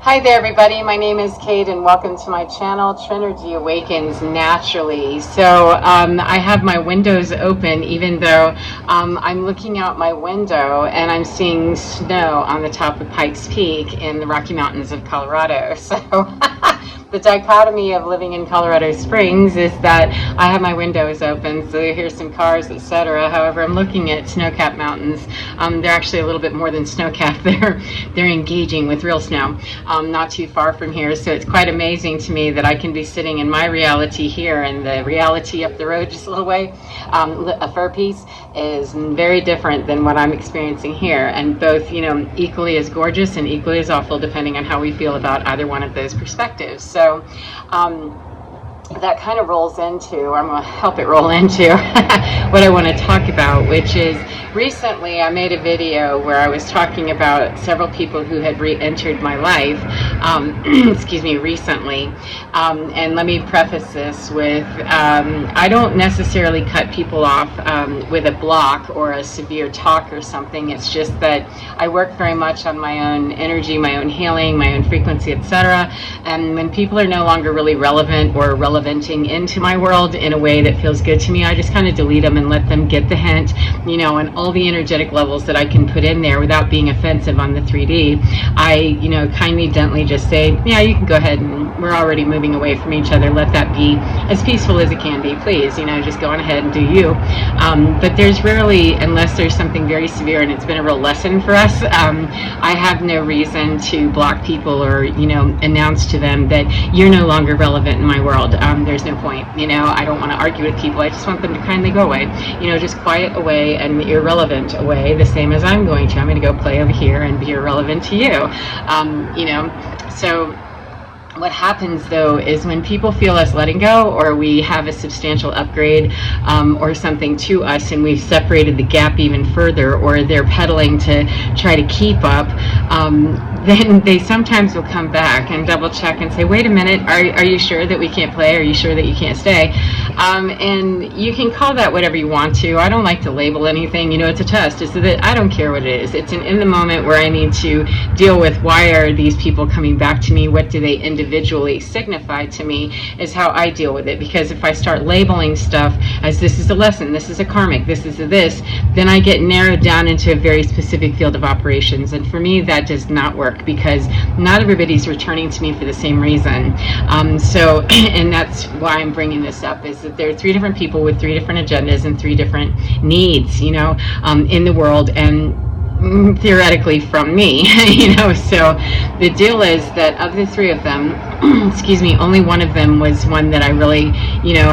Hi there, everybody. My name is Kate, and welcome to my channel, Trinergy Awakens Naturally. So I have my windows open, even though I'm looking out my window and I'm seeing snow on the top of Pikes Peak in the Rocky Mountains of Colorado. So the dichotomy of living in Colorado Springs is that I have my windows open, so you hear some cars, etc. However, I'm looking at snow-capped mountains. They're actually a little bit more than snow-capped. They're engaging with real snow. Not too far from here, so it's quite amazing to me that I can be sitting in my reality here, and the reality up the road just a little way, a fur piece, is very different than what I'm experiencing here, and both, equally as gorgeous and equally as awful, depending on how we feel about either one of those perspectives. So that kind of rolls into, or I'm going to help it roll into what I want to talk about, which is recently I made a video where I was talking about several people who had re-entered my life, recently. And let me preface this with, I don't necessarily cut people off with a block or a severe talk or something. It's just that I work very much on my own energy, my own healing, my own frequency, etc. And when people are no longer really relevant or relevanting into my world in a way that feels good to me, I just kind of delete them and let them get the hint, and all the energetic levels that I can put in there without being offensive on the 3D. I, kindly, gently just say, yeah, you can go ahead, and we're already moving away from each other. Let that be as peaceful as it can be, please. Just go on ahead and do you. But there's rarely, unless there's something very severe and it's been a real lesson for us, I have no reason to block people or, announce to them that you're no longer relevant in my world. There's no point. I don't want to argue with people. I just want them to kindly go away. Just quiet away and irrelevant away, the same as I'm going to. I'm going to go play over here and be irrelevant to you. So what happens, though, is when people feel us letting go, or we have a substantial upgrade or something to us, and we've separated the gap even further, or they're pedaling to try to keep up, then they sometimes will come back and double check and say, wait a minute, are you sure that we can't play? Are you sure that you can't stay? And you can call that whatever you want to. I don't like to label anything. It's a test. It's that I don't care what it is. It's in the moment where I need to deal with, why are these people coming back to me? What do they individually signify to me, is how I deal with it. Because if I start labeling stuff as this is a lesson, this is a karmic, this is a this, then I get narrowed down into a very specific field of operations. And for me, that does not work, because not everybody's returning to me for the same reason. And that's why I'm bringing this up, is that there are three different people with three different agendas and three different needs, in the world, and theoretically from me, so the deal is that of the three of them, only one of them was one that I really,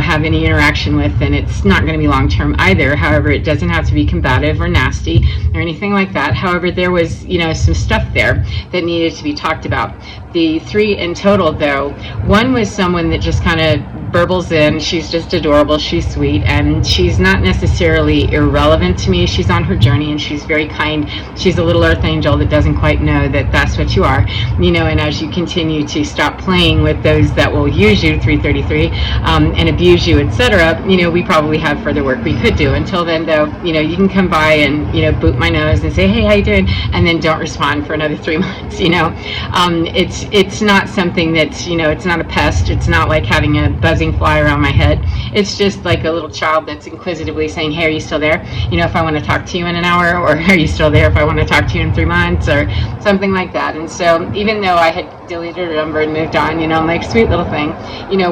have any interaction with, and it's not going to be long term either. However, it doesn't have to be combative or nasty or anything like that. However, there was, some stuff there that needed to be talked about. The three in total, though, one was someone that just kind of burbles in. She's just adorable, she's sweet, and she's not necessarily irrelevant to me. She's on her journey, and she's very kind. She's a little earth angel that doesn't quite know that that's what you are, and as you continue to stop playing with those that will use you, 333, and abuse you, etc., we probably have further work we could do. Until then, though, you can come by and, boot my nose and say, hey, how you doing? And then don't respond for another 3 months, It's not something that's, it's not a pest. It's not like having a buzzing fly around my head. It's just like a little child that's inquisitively saying, hey, are you still there? If I want to talk to you in an hour, or are you still there if I want to talk to you in 3 months, or something like that. And so even though I had deleted her number and moved on, I'm like, sweet little thing,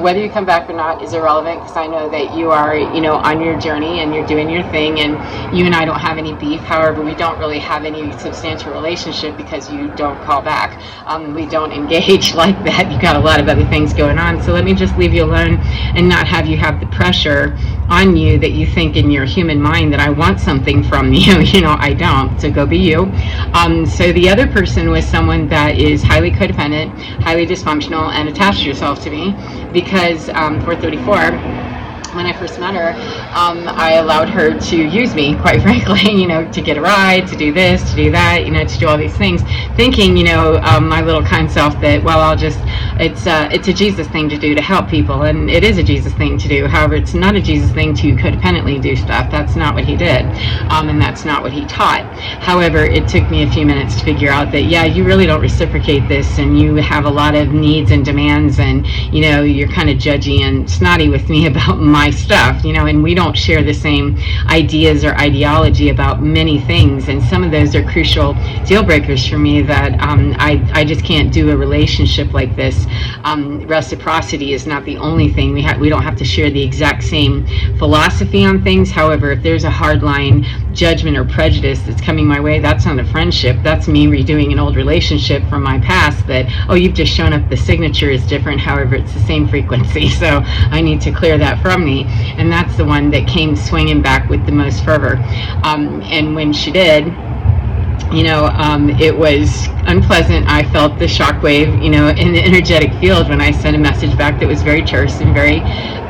whether you come back or not is irrelevant, because I know that you are, on your journey and you're doing your thing, and you and I don't have any beef. However, we don't really have any substantial relationship because you don't call back. We don't engage like that. You've got a lot of other things going on, so let me just leave you alone and not have you have the pressure on you that you think in your human mind that I want something from you. I don't. So go be you. So the other person was someone that is highly codependent, highly dysfunctional, and attached yourself to me, because 434, when I first met her, I allowed her to use me, quite frankly, to get a ride, to do this, to do that, to do all these things, thinking, my little kind self that, well, it's a Jesus thing to do to help people, and it is a Jesus thing to do. However, it's not a Jesus thing to codependently do stuff. That's not what he did, and that's not what he taught. However, it took me a few minutes to figure out that, yeah, you really don't reciprocate this, and you have a lot of needs and demands, and, you're kind of judgy and snotty with me about my stuff, and we don't share the same ideas or ideology about many things, and some of those are crucial deal breakers for me that I just can't do a relationship like this. Reciprocity is not the only thing. We don't have to share the exact same philosophy on things. However, if there's a hard line judgment or prejudice that's coming my way, that's not a friendship. That's me redoing an old relationship from my past that, oh, you've just shown up, the signature is different, however, it's the same frequency, so I need to clear that from me. And that's the one that came swinging back with the most fervor. And when she did, it was unpleasant. I felt the shockwave, in the energetic field when I sent a message back that was very terse and very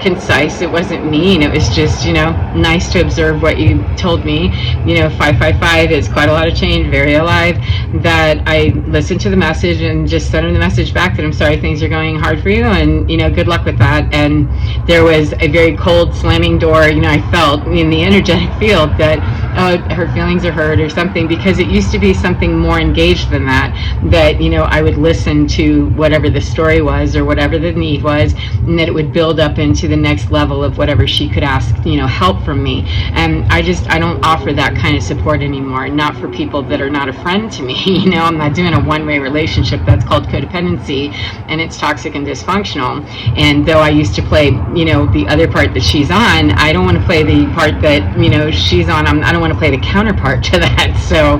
concise. It wasn't mean. It was just, nice to observe what you told me. 555 is quite a lot of change, very alive. That I listened to the message and just sent him the message back that I'm sorry things are going hard for you, and, good luck with that. And there was a very cold slamming door, I felt in the energetic field that, oh, her feelings are hurt or something, because it used to be something more engaged than that, I would listen to whatever the story was or whatever the need was, and that it would build up into the next level of whatever she could ask, help from me. And I don't offer that kind of support anymore, not for people that are not a friend to me. I'm not doing a one-way relationship. That's called codependency, and it's toxic and dysfunctional. And though I used to play, the other part that she's on, I don't want to play the part that, she's on. I don't want to play the counterpart to that. So,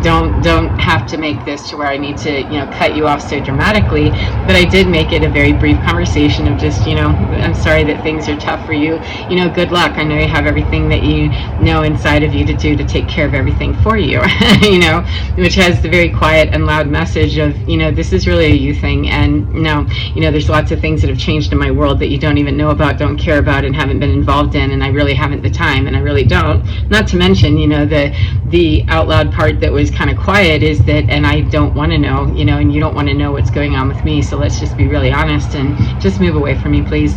don't have to make this to where I need to, cut you off so dramatically. But I did make it a very brief conversation of just, I'm sorry that things are tough for you. Good luck. I know you have everything that you know inside of you to do to take care of everything for you, which has the very quiet and loud message of, this is really a you thing. And no, there's lots of things that have changed in my world that you don't even know about, don't care about, and haven't been involved in. And I really haven't the time, and I really don't. Not to mention, the out loud part that was kind of quiet is that, and I don't want to know, and you don't want to know what's going on with me. So let's just be really honest and just move away from me, please,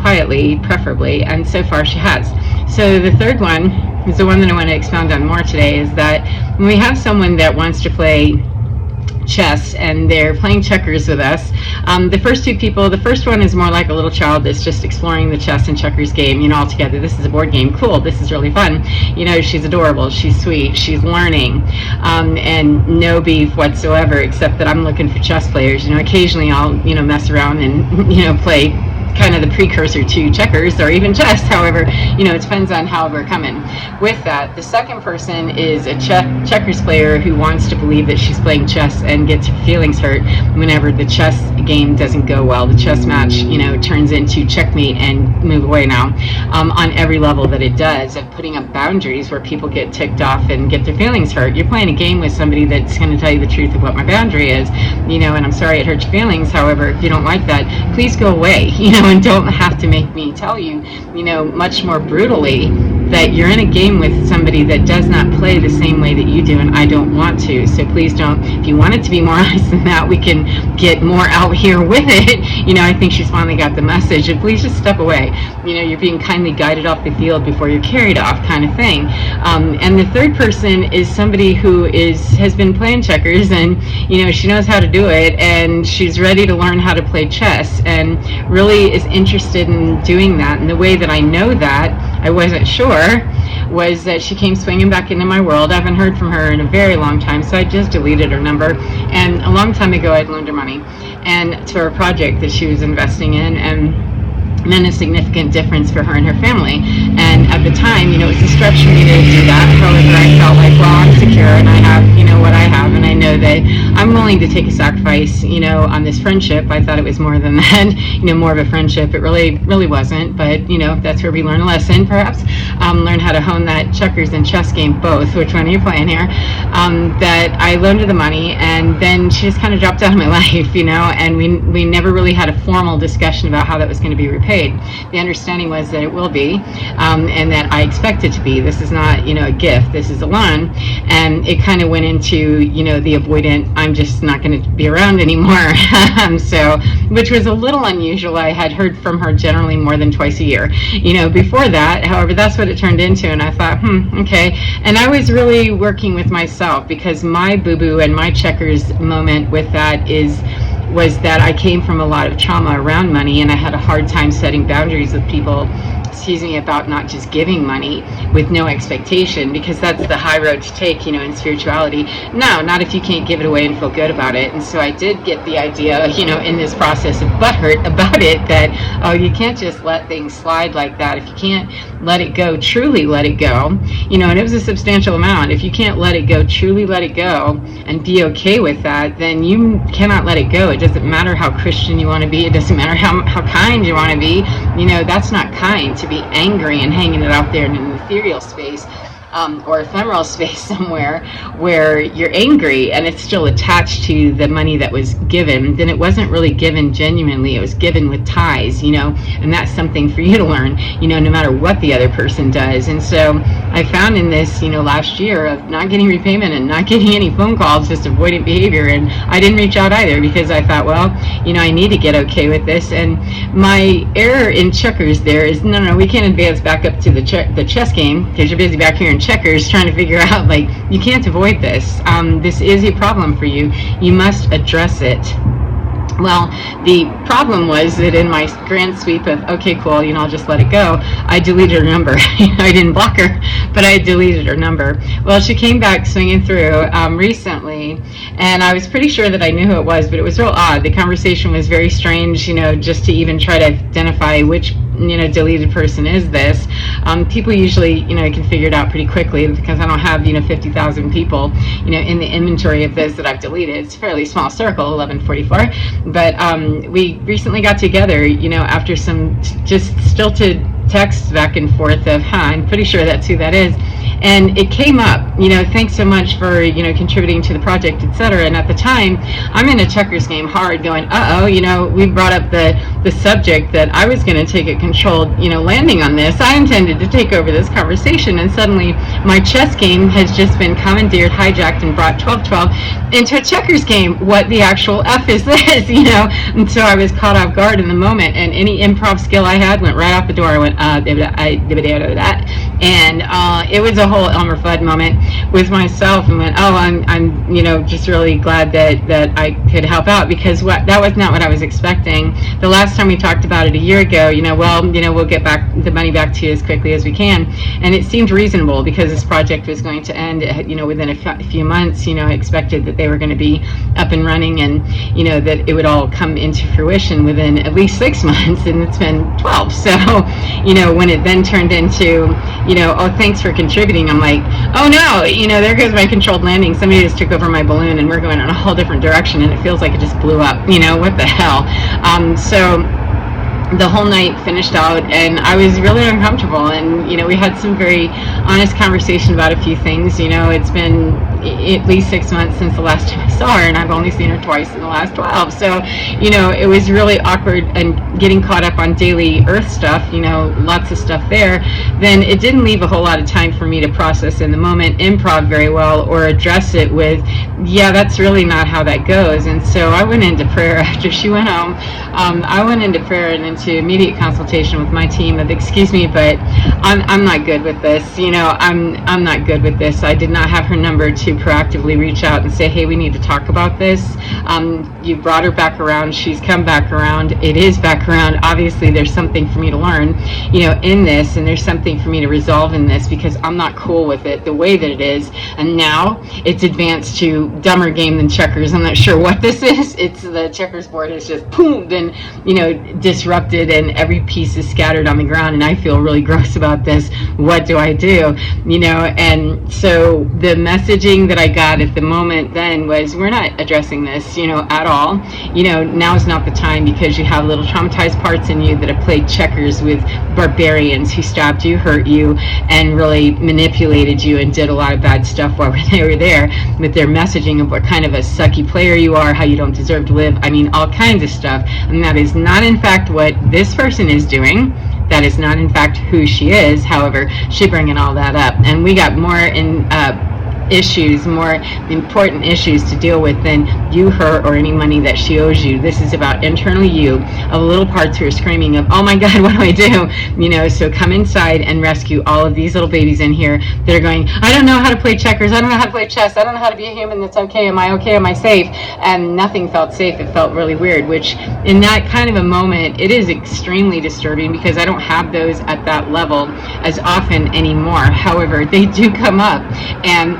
quietly, preferably. And so far she has. So the third one is the one that I want to expound on more today, is that when we have someone that wants to play chess and they're playing checkers with us, the first two people, the first one is more like a little child that's just exploring the chess and checkers game, all together. This is a board game, cool, this is really fun. She's adorable, she's sweet, she's learning, and no beef whatsoever, except that I'm looking for chess players. Occasionally I'll mess around and play kind of the precursor to checkers or even chess. However, it depends on how we're coming. With that, the second person is a checkers player who wants to believe that she's playing chess and gets her feelings hurt whenever the chess game doesn't go well. The chess match, turns into checkmate and move away now, on every level that it does, of putting up boundaries where people get ticked off and get their feelings hurt. You're playing a game with somebody that's going to tell you the truth of what my boundary is, and I'm sorry it hurt your feelings. However, if you don't like that, please go away, and don't have to make me tell you, much more brutally that you're in a game with somebody that does not play the same way that you do, and I don't want to. So please don't. If you want it to be more honest than that, we can get more out here with it. I think she's finally got the message, and please just step away. You're being kindly guided off the field before you're carried off, kind of thing. And the third person is somebody who has been playing checkers, and she knows how to do it, and she's ready to learn how to play chess, and really is interested in doing that. And the way that I know that, I wasn't sure, was that she came swinging back into my world. I haven't heard from her in a very long time, so I just deleted her number. And a long time ago, I'd loaned her money and to a project that she was investing in, and meant a significant difference for her and her family. And at the time, it was a stretch for me to do that. However, I felt like, well, I'm secure and I have, what I have, and I know that I'm willing to take a sacrifice, on this friendship. I thought it was more than that, more of a friendship. It really wasn't, but, that's where we learn a lesson, perhaps. Learn how to hone that checkers and chess game, both. Which one are you playing here? That I loaned her the money, and then she just kind of dropped out of my life, and we never really had a formal discussion about how that was going to be repaid. paid. The understanding was that it will be, and that I expect it to be. This is not, a gift. This is a loan. And it kind of went into, the avoidant, I'm just not going to be around anymore. So, which was a little unusual. I had heard from her generally more than twice a year, before that. However, that's what it turned into. And I thought, okay. And I was really working with myself, because my boo-boo and my checkers moment with that was that I came from a lot of trauma around money, and I had a hard time setting boundaries with people, about not just giving money with no expectation, because that's the high road to take, in spirituality. No, not if you can't give it away and feel good about it. And so I did get the idea, in this process of butthurt about it, that, oh, you can't just let things slide like that. If you can't let it go, truly let it go, and it was a substantial amount. If you can't let it go, truly let it go, and be okay with that, then you cannot let it go. It doesn't matter how Christian you want to be. It doesn't matter how kind you want to be. That's not kind, to be angry and hanging it out there in an ethereal space, or ephemeral space somewhere where you're angry and it's still attached to the money that was given. Then it wasn't really given genuinely. It was given with ties, and that's something for you to learn, no matter what the other person does. And so I found in this, last year of not getting repayment and not getting any phone calls, just avoidant behavior. And I didn't reach out either, because I thought, well, I need to get okay with this. And my error in checkers there is, no, we can't advance back up to the chess game, because you're busy back here in checkers trying to figure out, you can't avoid this. This is a problem for you. You must address it. Well, the problem was that in my grand sweep of, okay, cool, I'll just let it go, I deleted her number. I didn't block her, but I deleted her number. Well, she came back swinging through recently, and I was pretty sure that I knew who it was, but it was real odd. The conversation was very strange, just to even try to identify which deleted person is this. People usually, can figure it out pretty quickly, because I don't have, 50,000 people, in the inventory of those that I've deleted. It's a fairly small circle, 1144. But we recently got together, after some just stilted texts back and forth of, I'm pretty sure that's who that is. And it came up, thanks so much for, contributing to the project, etc. And at the time, I'm in a checkers game hard going, we brought up the subject that I was going to take a controlled, landing on this. I intended to take over this conversation, and suddenly my chess game has just been commandeered, hijacked, and brought 12-12 into a checkers game. What the actual F is this, And so I was caught off guard in the moment, and any improv skill I had went right out the door. I went, and it was a whole Elmer Fudd moment with myself, and went, I'm just really glad that I could help out, because that was not what I was expecting. The last time we talked about it a year ago, we'll get back the money back to you as quickly as we can, and it seemed reasonable, because this project was going to end, within a few months. I expected that they were going to be up and running, and that it would all come into fruition within at least 6 months, and it's been 12. So when it then turned into thanks for contributing, I'm like, oh no, there goes my controlled landing. Somebody just took over my balloon, and we're going in a whole different direction, and it feels like it just blew up. What the hell? So the whole night finished out, and I was really uncomfortable, and we had some very honest conversation about a few things. It's been at least 6 months since the last time I saw her, and I've only seen her twice in the last 12. So it was really awkward, and getting caught up on daily earth stuff, lots of stuff there. Then it didn't leave a whole lot of time for me to process in the moment, improv very well, or address it with, yeah, that's really not how that goes. And so I went into prayer after she went home. I went into prayer and into immediate consultation with my team of, excuse me, but I'm not good with this. I'm not good with this. I did not have her number to proactively reach out and say, hey, we need to talk about this. You brought her back around. She's come back around. It is back around. Obviously, there's something for me to learn, in this, and there's something for me to resolve in this, because I'm not cool with it the way that it is. And now it's advanced to dumber game than checkers. I'm not sure what this is. It's the checkers board is just boom, then disrupted, and every piece is scattered on the ground, and I feel really gross about this. What do I do? And so the messaging thing that I got at the moment then was, we're not addressing this, at all. Now's not the time, because you have little traumatized parts in you that have played checkers with barbarians who stabbed you, hurt you, and really manipulated you and did a lot of bad stuff while they were there, with their messaging of what kind of a sucky player you are, how you don't deserve to live. I mean, all kinds of stuff. And that is not, in fact, what this person is doing. That is not, in fact, who she is. However, she's bringing all that up. And we got more more important issues to deal with than you, her, or any money that she owes you. This is about internally you, of little parts who are screaming of, oh my God, what do I do? So come inside and rescue all of these little babies in here that are going, I don't know how to play checkers, I don't know how to play chess, I don't know how to be a human that's okay, am I safe? And nothing felt safe. It felt really weird, which in that kind of a moment, it is extremely disturbing, because I don't have those at that level as often anymore. However, they do come up, and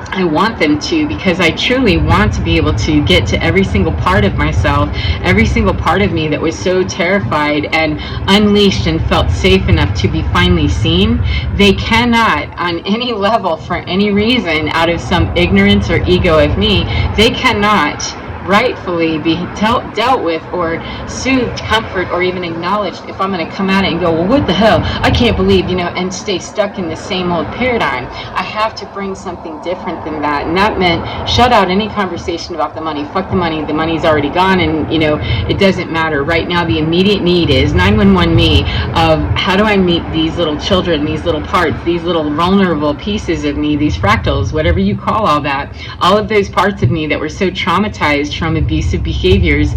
I want them to, because I truly want to be able to get to every single part of myself, every single part of me that was so terrified and unleashed and felt safe enough to be finally seen. They cannot, on any level, for any reason, out of some ignorance or ego of me, they cannot rightfully be dealt with or soothed, comfort, or even acknowledged if I'm going to come at it and go, well, what the hell? I can't believe, and stay stuck in the same old paradigm. I have to bring something different than that. And that meant shut out any conversation about the money. Fuck the money. The money's already gone, and, it doesn't matter. Right now, the immediate need is 911 me of how do I meet these little children, these little parts, these little vulnerable pieces of me, these fractals, whatever you call all that, all of those parts of me that were so traumatized from abusive behaviors,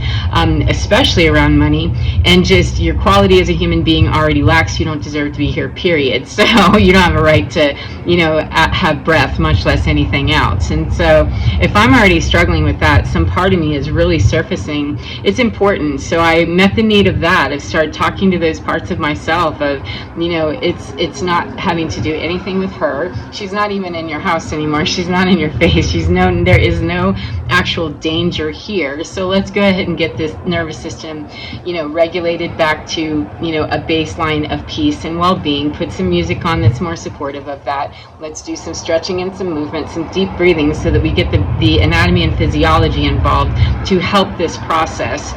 especially around money, and just your quality as a human being already lacks. You don't deserve to be here, period. So you don't have a right to, have breath, much less anything else. And so if I'm already struggling with that, some part of me is really surfacing. It's important. So I met the need of that. I've started talking to those parts of myself of, it's not having to do anything with her. She's not even in your house anymore. She's not in your face. There is no actual danger here. So let's go ahead and get this nervous system, regulated back to, a baseline of peace and well-being. Put some music on that's more supportive of that. Let's do some stretching and some movement, some deep breathing, so that we get the anatomy and physiology involved to help this process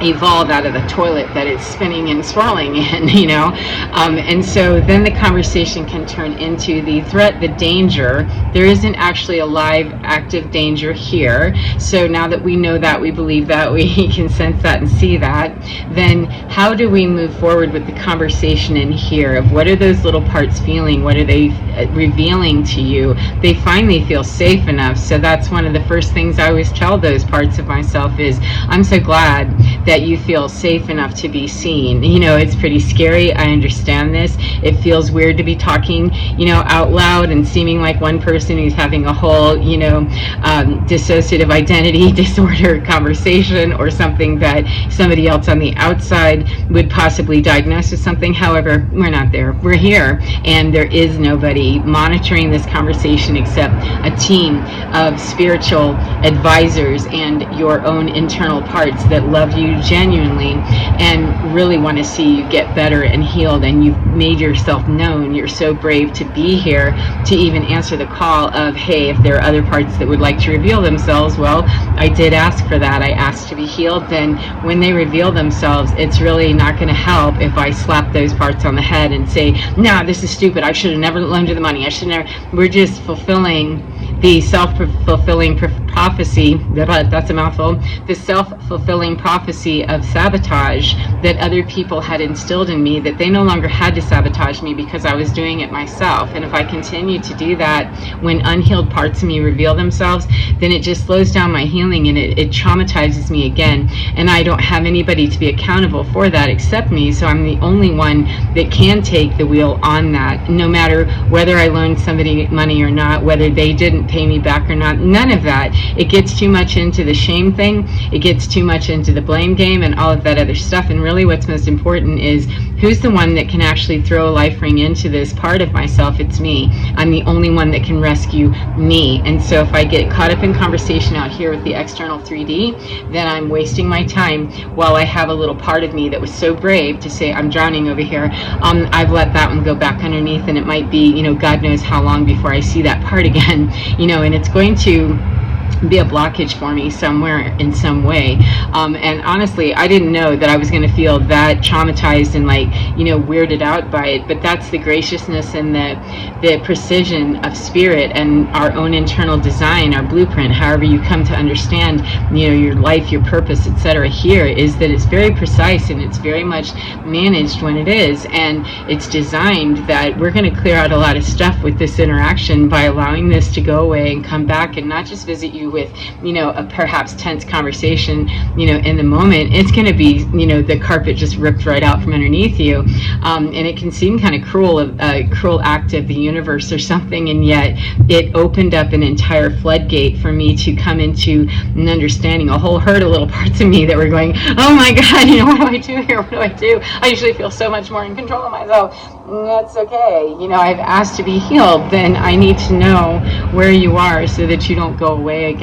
evolve out of the toilet that it's spinning and swirling in, and so then the conversation can turn into the threat, the danger. There isn't actually a live, active danger here. So now that we know that, we believe that, we can sense that and see that, then how do we move forward with the conversation in here of what are those little parts feeling? What are they revealing to you? They finally feel safe enough. So that's one of the first things I always tell those parts of myself is, I'm so glad that you feel safe enough to be seen. It's pretty scary. I understand this. It feels weird to be talking, out loud and seeming like one person who's having a whole, dissociative identity disorder conversation, or something that somebody else on the outside would possibly diagnose with something. However, we're not there. We're here, and there is nobody monitoring this conversation except a team of spiritual advisors and your own internal parts that love you genuinely and really want to see you get better and healed, and you've made yourself known. You're so brave to be here to even answer the call of, hey, if there are other parts that would like to reveal themselves, well, I did ask for that. I asked to be healed. Then when they reveal themselves, it's really not going to help if I slap those parts on the head and say, nah, this is stupid, I should have never loaned you the money, I should never. We're just fulfilling the self-fulfilling prophecy, that's a mouthful, the self-fulfilling prophecy of sabotage that other people had instilled in me, that they no longer had to sabotage me because I was doing it myself. And if I continue to do that when unhealed parts of me reveal themselves, then it just slows down my healing, and it traumatizes me again. And I don't have anybody to be accountable for that except me, so I'm the only one that can take the wheel on that, no matter whether I loaned somebody money or not, whether they didn't pay me back or not, none of that. It gets too much into the shame thing, it gets too much into the blame game and all of that other stuff, and really what's most important is who's the one that can actually throw a life ring into this part of myself? It's me. I'm the only one that can rescue me. And so if I get caught up in conversation out here with the external 3D, then I'm wasting my time, while I have a little part of me that was so brave to say, I'm drowning over here. I've let that one go back underneath, and it might be, God knows how long before I see that part again, and it's going to be a blockage for me somewhere in some way. And honestly, I didn't know that I was going to feel that traumatized and weirded out by it. But that's the graciousness and the precision of spirit and our own internal design, our blueprint, however you come to understand, your life, your purpose, etc. here, is that it's very precise and it's very much managed when it is. And it's designed that we're going to clear out a lot of stuff with this interaction by allowing this to go away and come back and not just visit you with a perhaps tense conversation in the moment. It's going to be the carpet just ripped right out from underneath you, and it can seem kind of cruel, a cruel act of the universe or something, and yet it opened up an entire floodgate for me to come into an understanding, a whole herd of little parts of me that were going, oh my God, what do I do here? What do I do? I usually feel so much more in control of myself. That's okay. I've asked to be healed. Then I need to know where you are so that you don't go away again.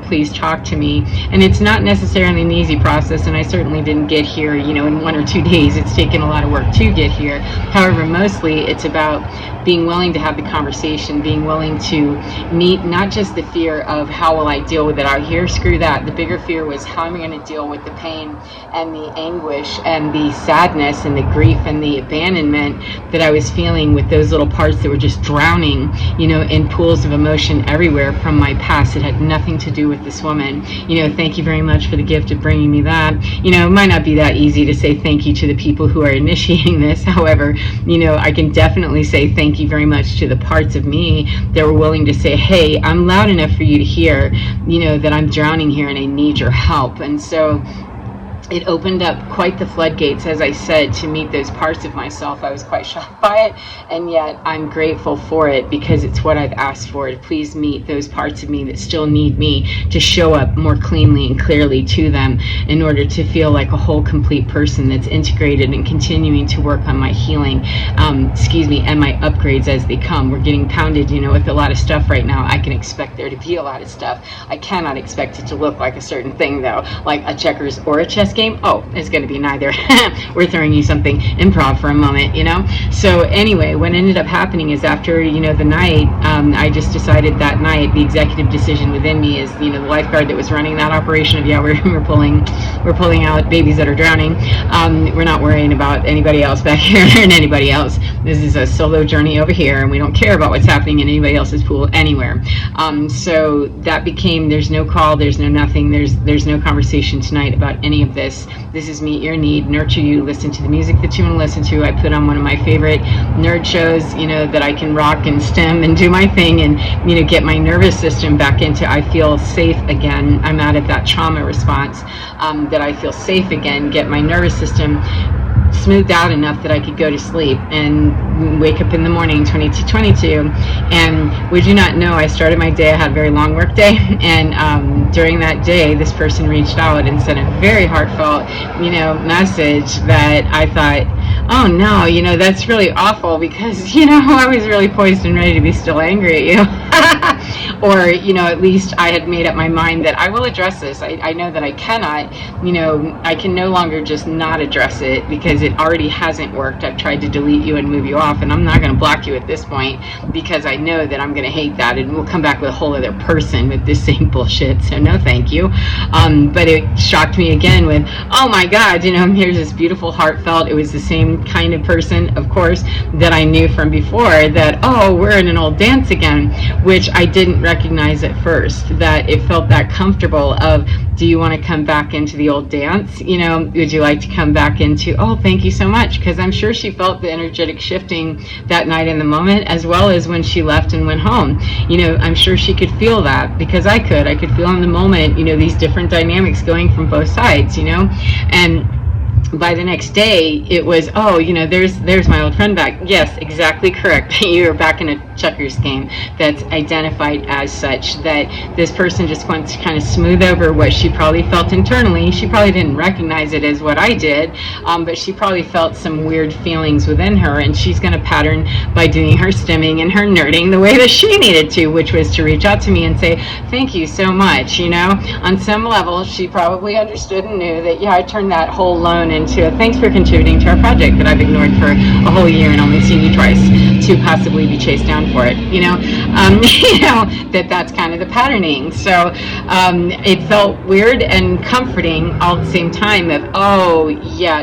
Please talk to me. And it's not necessarily an easy process, and I certainly didn't get here, in 1 or 2 days. It's taken a lot of work to get here. However, mostly it's about being willing to have the conversation, being willing to meet not just the fear of how will I deal with it out here, screw that. The bigger fear was, how am I going to deal with the pain and the anguish and the sadness and the grief and the abandonment that I was feeling with those little parts that were just drowning, in pools of emotion everywhere from my past. It had nothing to do with this woman. Thank you very much for the gift of bringing me that. It might not be that easy to say thank you to the people who are initiating this. However, I can definitely say thank you very much to the parts of me that were willing to say, hey, I'm loud enough for you to hear, that I'm drowning here and I need your help. And so it opened up quite the floodgates, as I said, to meet those parts of myself. I was quite shocked by it, and yet I'm grateful for it because it's what I've asked for, to please meet those parts of me that still need me to show up more cleanly and clearly to them in order to feel like a whole, complete person that's integrated and continuing to work on my healing, and my upgrades as they come. We're getting pounded, with a lot of stuff right now. I can expect there to be a lot of stuff. I cannot expect it to look like a certain thing, though, like a checkers or a chess game. Oh, it's going to be neither. We're throwing you something improv for a moment, So anyway, what ended up happening is after, the night, I just decided that night, the executive decision within me is, the lifeguard that was running that operation of, we're pulling out babies that are drowning. We're not worrying about anybody else back here and anybody else. This is a solo journey over here, and we don't care about what's happening in anybody else's pool anywhere. So that became, there's no call, there's no nothing, there's no conversation tonight about any of this. This is meet your need, nurture you, listen to the music that you want to listen to. I put on one of my favorite nerd shows, that I can rock and stem and do my thing and, get my nervous system back into, I feel safe again. I'm out of that trauma response, that I feel safe again, get my nervous system smoothed out enough that I could go to sleep and wake up in the morning 22. And would you not know, I started my day, I had a very long work day, and during that day this person reached out and sent a very heartfelt message that I thought, oh no, that's really awful, because I was really poised and ready to be still angry at you. Or, at least I had made up my mind that I will address this. I know that I cannot, I can no longer just not address it because it already hasn't worked. I've tried to delete you and move you off, and I'm not going to block you at this point because I know that I'm going to hate that, and we'll come back with a whole other person with this same bullshit. So no thank you. But it shocked me again with, oh my God, here's this beautiful heartfelt, it was the same kind of person, of course, that I knew from before, that, oh, we're in an old dance again, which I didn't recognize at first, that it felt that comfortable of, do you want to come back into the old dance? Would you like to come back into, oh, thank you so much, because I'm sure she felt the energetic shifting that night in the moment, as well as when she left and went home. I'm sure she could feel that, because I could feel in the moment, these different dynamics going from both sides, and by the next day, it was, oh, there's my old friend back. Yes, exactly correct. You're back in a checkers game that's identified as such, that this person just wants to kind of smooth over what she probably felt internally. She probably didn't recognize it as what I did, but she probably felt some weird feelings within her, and she's going to pattern by doing her stimming and her nerding the way that she needed to, which was to reach out to me and say, thank you so much. On some level, she probably understood and knew that, I turned that whole loan into thanks for contributing to our project that I've ignored for a whole year and only seen you twice to possibly be chased down for it. That's kind of the patterning. So it felt weird and comforting all at the same time of,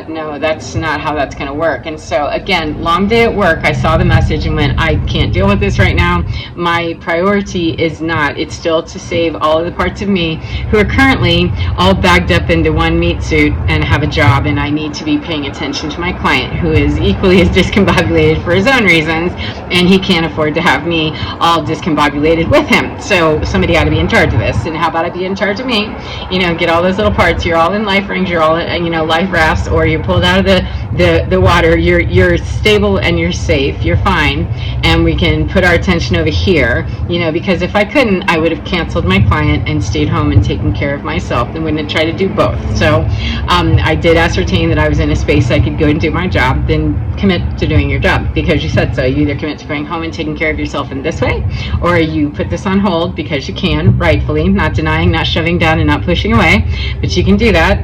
no, that's not how that's going to work. And so again, long day at work, I saw the message and went, I can't deal with this right now. My priority is not. It's still to save all of the parts of me who are currently all bagged up into one meat suit and have a job, and I need to be paying attention to my client who is equally as discombobulated for his own reasons, and he can't afford to have me all discombobulated with him. So somebody ought to be in charge of this. And how about I be in charge of me? Get all those little parts. You're all in life rings, you're all in, life rafts, or you're pulled out of the water. You're stable and you're safe. You're fine. And we can put our attention over here, because if I couldn't, I would have canceled my client and stayed home and taken care of myself and wouldn't have tried to do both. So I did ascertain that I was in a space I could go and do my job, then commit to doing your job because you said so. You either commit to going home and taking care of yourself in this way, or you put this on hold because you can, rightfully, not denying, not shoving down, and not pushing away, but you can do that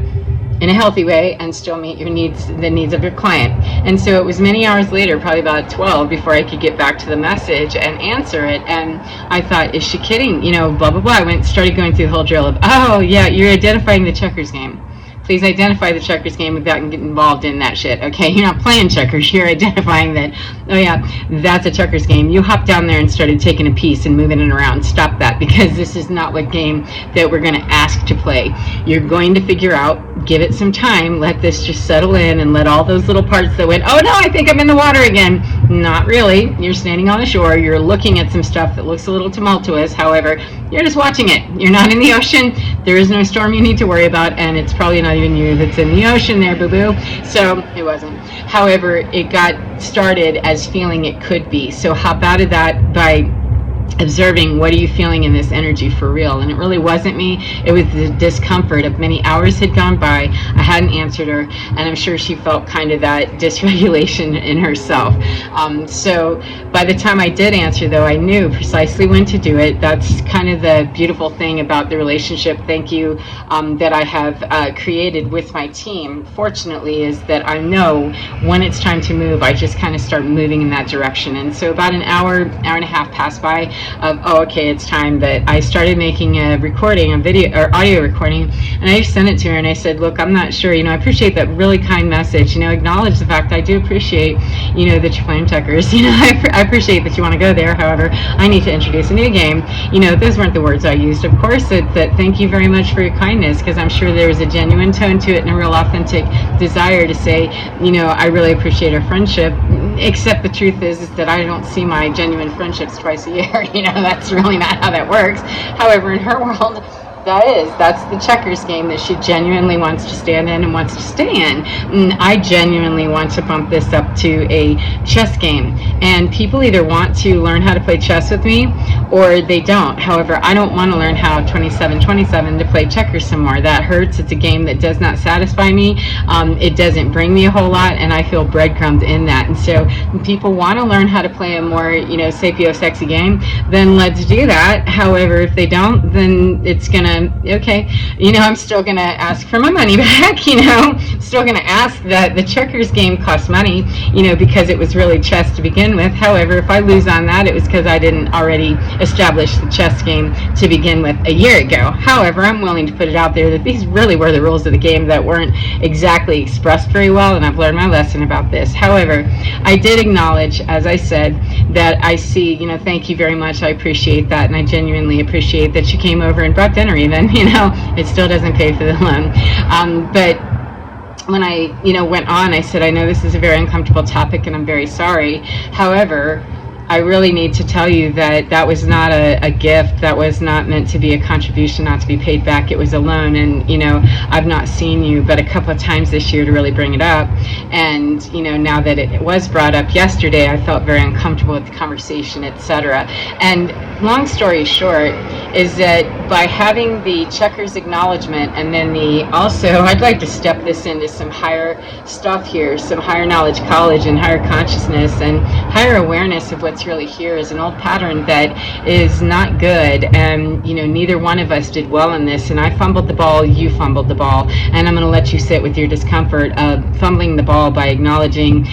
in a healthy way and still meet your needs, the needs of your client. And so it was many hours later, probably about 12, before I could get back to the message and answer it. And I thought, is she kidding? Blah, blah, blah. I started going through the whole drill of, you're identifying the checkers game. Please identify the checkers game without getting involved in that shit, okay? You're not playing checkers. You're identifying that, that's a checkers game. You hopped down there and started taking a piece and moving it around. Stop that, because this is not what game that we're going to ask to play. You're going to figure out, give it some time, let this just settle in, and let all those little parts that went, oh no, I think I'm in the water again. Not really. You're standing on the shore. You're looking at some stuff that looks a little tumultuous. However, you're just watching it. You're not in the ocean. There is no storm you need to worry about, and it's probably not even you that's in the ocean there, boo-boo. So it wasn't. However, it got started as feeling it could be. So hop out of that by observing, what are you feeling in this energy for real? And it really wasn't me. It was the discomfort of many hours had gone by. I hadn't answered her, and I'm sure she felt kind of that dysregulation in herself. So by the time I did answer, though, I knew precisely when to do it. That's kind of the beautiful thing about the relationship, thank you, that I have created with my team, fortunately, is that I know when it's time to move, I just kind of start moving in that direction. And so about an hour and a half passed by of, okay, it's time, that I started making a recording, a video or audio recording, and I just sent it to her and I said, look, I'm not sure, I appreciate that really kind message, acknowledge the fact I do appreciate, that you're playing checkers, I appreciate that you want to go there. However, I need to introduce a new game. Those weren't the words I used, of course. It's that thank you very much for your kindness, because I'm sure there was a genuine tone to it and a real authentic desire to say, I really appreciate our friendship. Except the truth is that I don't see my genuine friendships twice a year. That's really not how that works. However, in her world, that's the checkers game that she genuinely wants to stand in and wants to stay in. And I genuinely want to bump this up to a chess game. And people either want to learn how to play chess with me or they don't. However, I don't want to learn how 27-27 to play checkers some more. That hurts. It's a game that does not satisfy me. It doesn't bring me a whole lot, and I feel breadcrumbed in that. And so people want to learn how to play a more, sapiosexy game, then let's do that. However, if they don't, then it's going to, okay, I'm still going to ask for my money back, still going to ask that the checkers game costs money, because it was really chess to begin with. However, if I lose on that, it was because I didn't already establish the chess game to begin with a year ago. However, I'm willing to put it out there that these really were the rules of the game that weren't exactly expressed very well, and I've learned my lesson about this. However, I did acknowledge, as I said, that I see, thank you very much, I appreciate that, and I genuinely appreciate that you came over and brought dinner even, it still doesn't pay for the loan. But when I, went on, I said, I know this is a very uncomfortable topic and I'm very sorry. However, I really need to tell you that that was not a gift. That was not meant to be a contribution, not to be paid back. It was a loan. And, I've not seen you but a couple of times this year to really bring it up. And, now that it was brought up yesterday, I felt very uncomfortable with the conversation, etc. And long story short is that by having the checkers acknowledgement and then I'd like to step this into some higher stuff here, some higher knowledge college and higher consciousness and higher awareness of what's really here is an old pattern that is not good. And, neither one of us did well in this. And I fumbled the ball, you fumbled the ball. And I'm going to let you sit with your discomfort of fumbling the ball by acknowledging,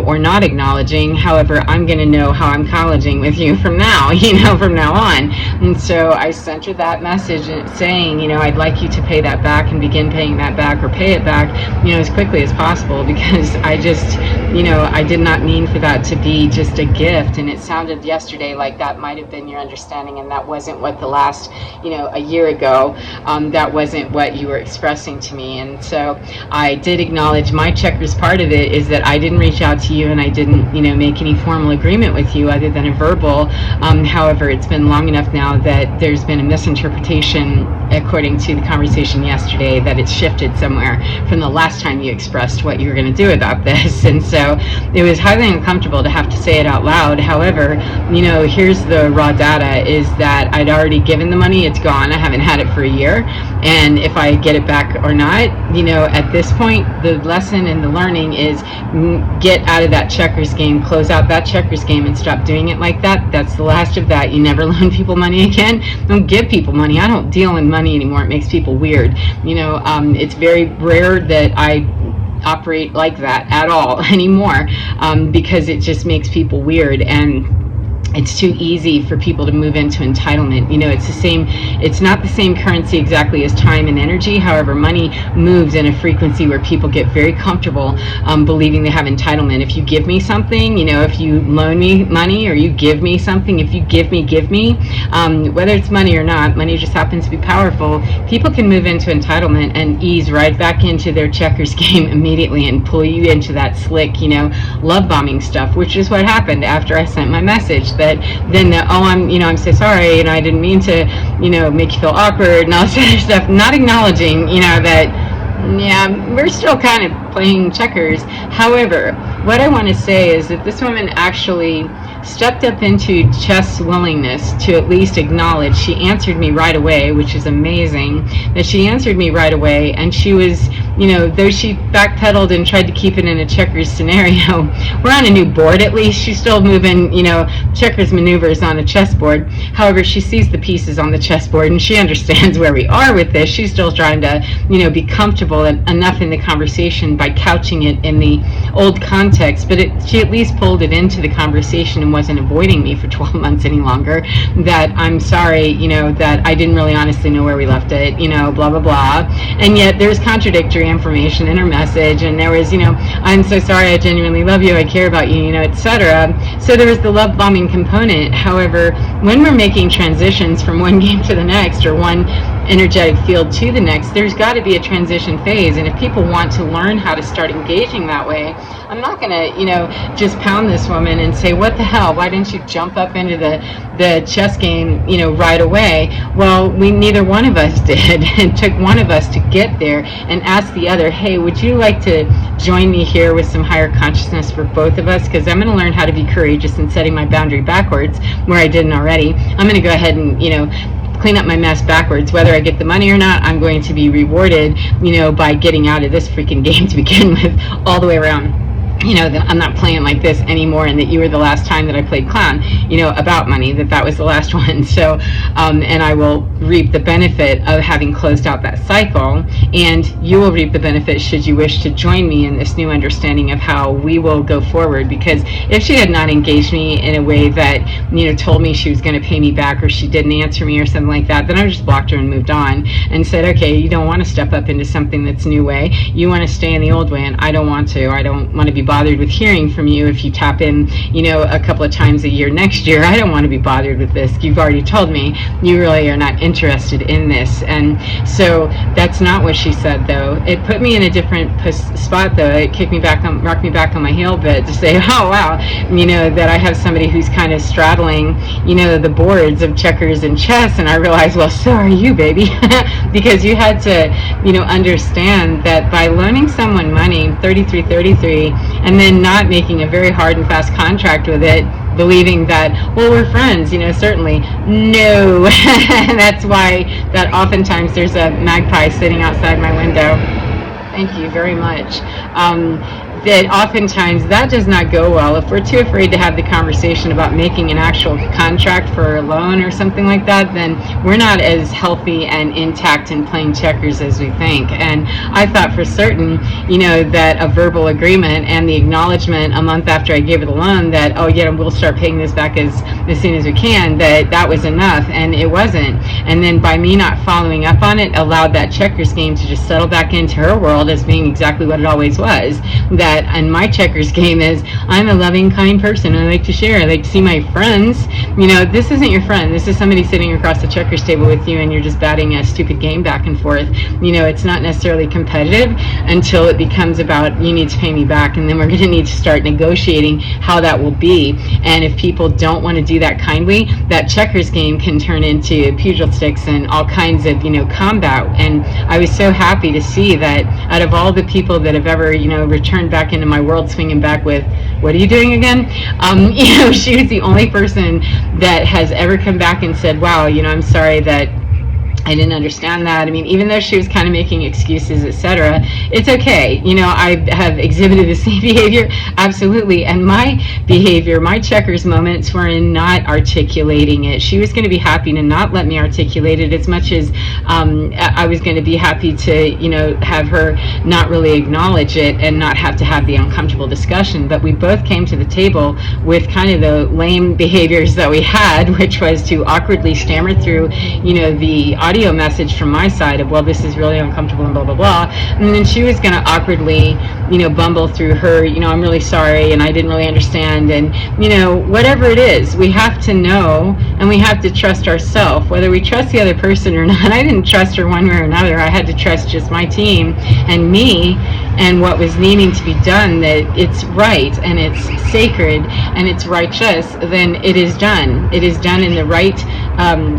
or not acknowledging. However, I'm going to know how I'm colleging with you from now, from now on. And so I sent her that message saying, I'd like you to pay that back and begin paying that back or pay it back, as quickly as possible, because I just, I did not mean for that to be just a gift. And it sounded yesterday like that might have been your understanding, and that wasn't what the last, a year ago, that wasn't what you were expressing to me. And so I did acknowledge my checkers part of it is that I didn't reach out to you and I didn't, make any formal agreement with you other than a verbal. However, it's been long enough now that there's been a misinterpretation according to the conversation yesterday that it's shifted somewhere from the last time you expressed what you were going to do about this. And so it was highly uncomfortable to have to say it out loud. However, here's the raw data is that I'd already given the money. It's gone. I haven't had it for a year. And if I get it back or not, at this point, the lesson and the learning is get out of that checkers game, close out that checkers game and stop doing it like that. That's the last of that. You never loan people money again. Don't give people money. I don't deal in money anymore. It makes people weird. It's very rare that I operate like that at all anymore, because it just makes people weird. And it's too easy for people to move into entitlement. It's not the same currency exactly as time and energy. However, money moves in a frequency where people get very comfortable believing they have entitlement. If you give me something, if you loan me money or you give me something, if you give me, whether it's money or not, money just happens to be powerful. People can move into entitlement and ease right back into their checkers game immediately and pull you into that slick, love bombing stuff, which is what happened after I sent my message. That then I'm so sorry, I didn't mean to, make you feel awkward and all this other stuff, not acknowledging, that, yeah, we're still kind of playing checkers. However, what I want to say is that this woman actually stepped up into chess willingness to at least acknowledge. She answered me right away, which is amazing that she answered me right away. And she was, though she backpedaled and tried to keep it in a checkers scenario, we're on a new board at least. She's still moving, checkers maneuvers on a chessboard. However, she sees the pieces on the chessboard and she understands where we are with this. She's still trying to, be comfortable enough in the conversation by couching it in the old context. But she at least pulled it into the conversation and wasn't avoiding me for 12 months any longer, that I'm sorry, that I didn't really honestly know where we left it, blah, blah, blah. And yet there's contradictory information in her message, and there was, I'm so sorry, I genuinely love you, I care about you, etc. So there was the love bombing component. However, when we're making transitions from one game to the next or one energetic field to the next, there's got to be a transition phase. And if people want to learn how to start engaging that way, I'm not going to, just pound this woman and say, what the hell, why didn't you jump up into the chess game, right away? Well, neither one of us did. It took one of us to get there and ask the other, hey, would you like to join me here with some higher consciousness for both of us? Because I'm going to learn how to be courageous in setting my boundary backwards where I didn't already. I'm going to go ahead and, clean up my mess backwards. Whether I get the money or not, I'm going to be rewarded, by getting out of this freaking game to begin with, all the way around. That I'm not playing like this anymore, and that you were the last time that I played clown, about money, that was the last one. So, and I will reap the benefit of having closed out that cycle, and you will reap the benefit should you wish to join me in this new understanding of how we will go forward. Because if she had not engaged me in a way that, told me she was going to pay me back, or she didn't answer me or something like that, then I just blocked her and moved on and said, okay, you don't want to step up into something that's new way. You want to stay in the old way, and I don't want to. I don't want to be bothered with hearing from you if you tap in, a couple of times a year next year. I don't want to be bothered with this. You've already told me you really are not interested in this. And so that's not what she said, though. It put me in a different spot, though. It rocked me back on my heel a bit to say, oh, wow, that I have somebody who's kind of straddling, the boards of checkers and chess. And I realized, well, so are you, baby. Because you had to, understand that by loaning someone money, 3333, and then not making a very hard and fast contract with it, believing that, well, we're friends, certainly. No. That's why that oftentimes there's a magpie sitting outside my window. Thank you very much. That oftentimes that does not go well. If we're too afraid to have the conversation about making an actual contract for a loan or something like that, then we're not as healthy and intact in playing checkers as we think. And I thought for certain, that a verbal agreement and the acknowledgement a month after I gave it a loan that, oh yeah, we'll start paying this back as soon as we can, that was enough, and it wasn't. And then by me not following up on it, allowed that checkers game to just settle back into her world as being exactly what it always was. That and my checkers game is, I'm a loving, kind person. I like to share. I like to see my friends. This isn't your friend. This is somebody sitting across the checkers table with you, and you're just batting a stupid game back and forth. It's not necessarily competitive until it becomes about, you need to pay me back, and then we're going to need to start negotiating how that will be. And if people don't want to do that kindly, that checkers game can turn into pugil sticks and all kinds of, combat. And I was so happy to see that out of all the people that have ever, returned back into my world swinging back with, what are you doing again? She was the only person that has ever come back and said, wow, I'm sorry that I didn't understand that. I mean, even though she was kind of making excuses, etc., it's okay. I have exhibited the same behavior, absolutely. And my behavior, my checkers moments were in not articulating it. She was going to be happy to not let me articulate it as much as I was going to be happy to, have her not really acknowledge it and not have to have the uncomfortable discussion. But we both came to the table with kind of the lame behaviors that we had, which was to awkwardly stammer through, the audio message from my side of, well, this is really uncomfortable and blah blah blah, and then she was going to awkwardly bumble through her, I'm really sorry and I didn't really understand, and whatever it is, we have to know and we have to trust ourselves, whether we trust the other person or not. I didn't trust her one way or another. I had to trust just my team and me and what was needing to be done, that it's right and it's sacred and it's righteous. Then it is done. It is done in the right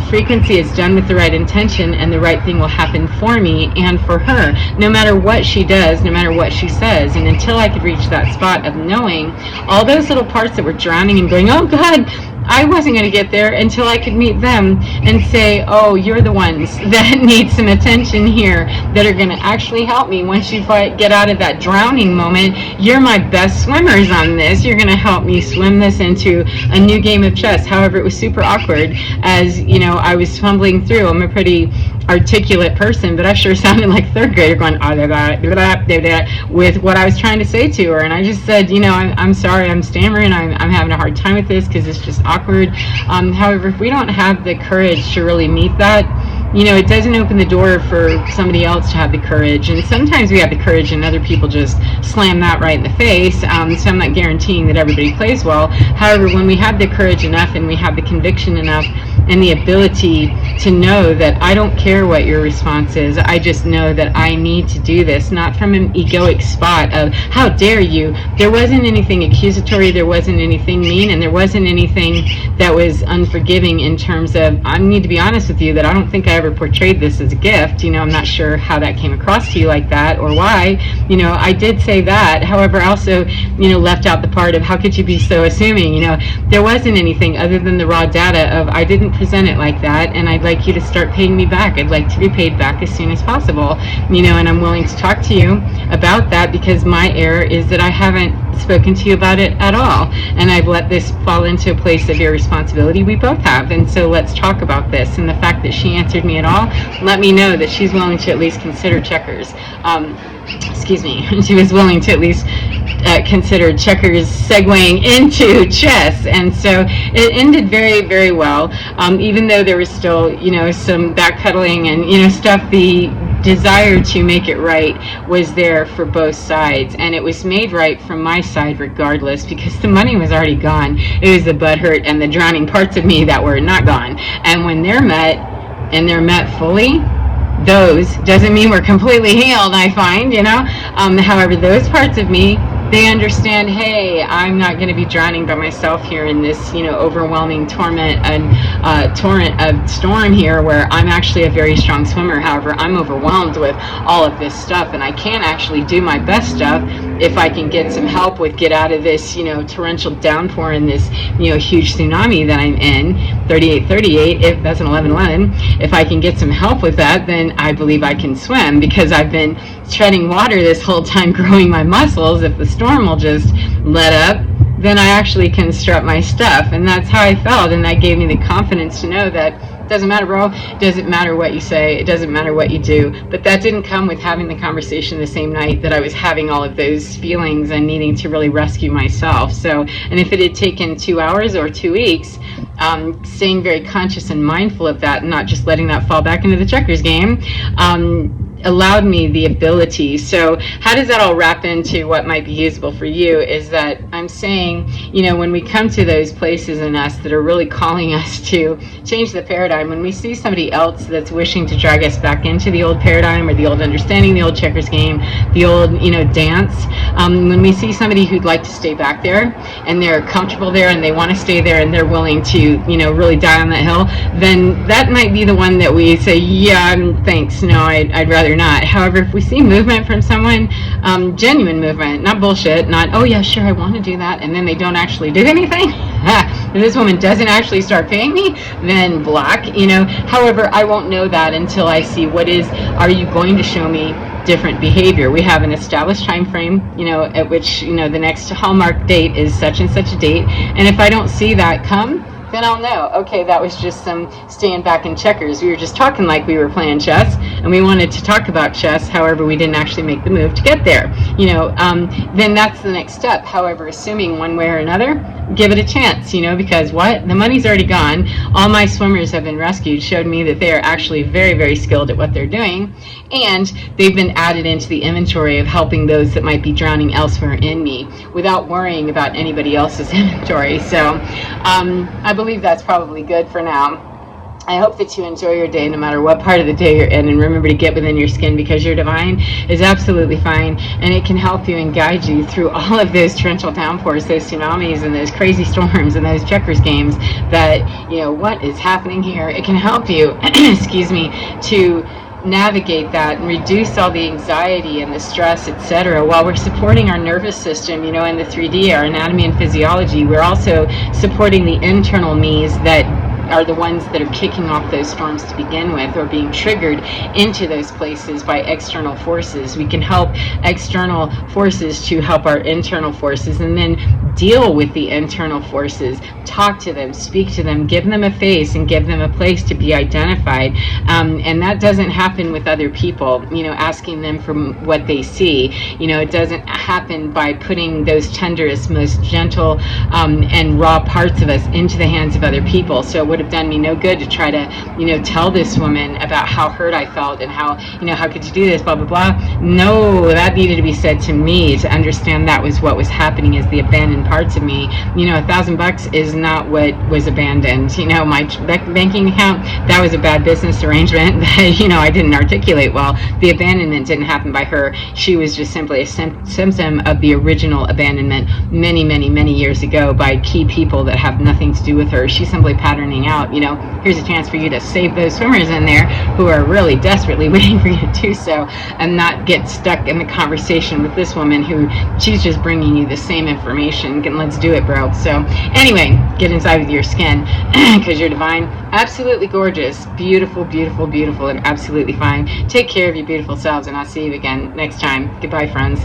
frequency. It's done with the right intention, and the right thing will happen for me and for her, no matter what she does, no matter what she says. And until I could reach that spot of knowing all those little parts that were drowning and going, oh God, I wasn't going to get there until I could meet them and say, oh, you're the ones that need some attention here, that are going to actually help me. Once you get out of that drowning moment, you're my best swimmers on this. You're going to help me swim this into a new game of chess. However, it was super awkward as, I was fumbling through. I'm a pretty articulate person, but I sure sounded like third grader going, with what I was trying to say to her. And I just said, I'm sorry, I'm stammering, I'm having a hard time with this because it's just awkward. However, if we don't have the courage to really meet that, it doesn't open the door for somebody else to have the courage. And sometimes we have the courage and other people just slam that right in the face. So I'm not guaranteeing that everybody plays well. However, when we have the courage enough and we have the conviction enough and the ability to know that I don't care what your response is, I just know that I need to do this, not from an egoic spot of, how dare you? There wasn't anything accusatory, there wasn't anything mean, and there wasn't anything that was unforgiving in terms of, I need to be honest with you that I don't think I ever portrayed this as a gift. I'm not sure how that came across to you like that or why. I did say that. However, I also, left out the part of, how could you be so assuming? There wasn't anything other than the raw data of, I didn't present it like that, and I'd like you to start paying me back. I'd like to be paid back as soon as possible. And I'm willing to talk to you about that, because my error is that I haven't spoken to you about it at all, and I've let this fall into a place of irresponsibility. We both have, and so let's talk about this. And the fact that she answered me at all let me know that she's willing to at least consider checkers. She was willing to at least consider checkers segueing into chess. And so it ended very, very well, even though there was still, some backpedaling and, stuff. The desire to make it right was there for both sides, and it was made right from my side regardless, because the money was already gone. It was the butthurt and the drowning parts of me that were not gone. And when they're met, and they're met fully, those doesn't mean we're completely healed, I find, however, those parts of me, they understand, hey, I'm not going to be drowning by myself here in this, overwhelming torrent of storm here, where I'm actually a very strong swimmer. However, I'm overwhelmed with all of this stuff, and I can't actually do my best stuff if I can get some help with get out of this, torrential downpour and this, huge tsunami that I'm in, 3838, if that's an 1111. If I can get some help with that, then I believe I can swim, because I've been treading water this whole time, growing my muscles. If the storm will just let up, then I actually can strut my stuff. And that's how I felt, and that gave me the confidence to know that it doesn't matter, bro, it doesn't matter what you say, it doesn't matter what you do. But that didn't come with having the conversation the same night that I was having all of those feelings and needing to really rescue myself. So, and if it had taken 2 hours or 2 weeks, staying very conscious and mindful of that, and not just letting that fall back into the checkers game, allowed me the ability. So how does that all wrap into what might be usable for you, is that I'm saying, when we come to those places in us that are really calling us to change the paradigm, when we see somebody else that's wishing to drag us back into the old paradigm or the old understanding, the old checkers game, the old, dance, when we see somebody who'd like to stay back there and they're comfortable there and they want to stay there and they're willing to, really die on that hill, then that might be the one that we say, yeah, thanks, no, I'd rather not. However, if we see movement from someone, genuine movement, not bullshit, not, oh yeah, sure, I want to do that, and then they don't actually do anything, if this woman doesn't actually start paying me, then block, However, I won't know that until I see are you going to show me different behavior. We have an established time frame, at which, the next Hallmark date is such and such a date, and if I don't see that come, then I'll know, okay, that was just some staying back in checkers. We were just talking like we were playing chess, and we wanted to talk about chess, however, we didn't actually make the move to get there. Then that's the next step. However, assuming one way or another, give it a chance, because what? The money's already gone. All my swimmers have been rescued, showed me that they are actually very, very skilled at what they're doing, and they've been added into the inventory of helping those that might be drowning elsewhere in me without worrying about anybody else's inventory. So I believe that's probably good for now. I hope that you enjoy your day no matter what part of the day you're in, and remember to get within your skin, because your divine is absolutely fine, and it can help you and guide you through all of those torrential downpours, those tsunamis and those crazy storms and those checkers games that, what is happening here. It can help you, excuse me, to navigate that and reduce all the anxiety and the stress, etc., while we're supporting our nervous system, in the 3D, our anatomy and physiology. We're also supporting the internal me's that are the ones that are kicking off those storms to begin with, or being triggered into those places by external forces. We can help external forces to help our internal forces, and then deal with the internal forces, talk to them, speak to them, give them a face and give them a place to be identified. And that doesn't happen with other people, asking them for what they see. It doesn't happen by putting those tenderest, most gentle and raw parts of us into the hands of other people. So it would have done me no good to try to, tell this woman about how hurt I felt and how, how could you do this, blah, blah, blah. No, that needed to be said to me to understand that was what was happening, is the abandoned parts of me. $1,000 is not what was abandoned. My banking account, that was a bad business arrangement that, I didn't articulate well. The abandonment didn't happen by her. She was just simply a symptom of the original abandonment many, many, many years ago by key people that have nothing to do with her. She's simply patterning out, here's a chance for you to save those swimmers in there who are really desperately waiting for you to do so, and not get stuck in the conversation with this woman who she's just bringing you the same information. And let's do it, bro. So anyway, get inside with your skin, because you're divine, absolutely gorgeous, beautiful, beautiful, beautiful, and absolutely fine. Take care of your beautiful selves, and I'll see you again next time. Goodbye, friends.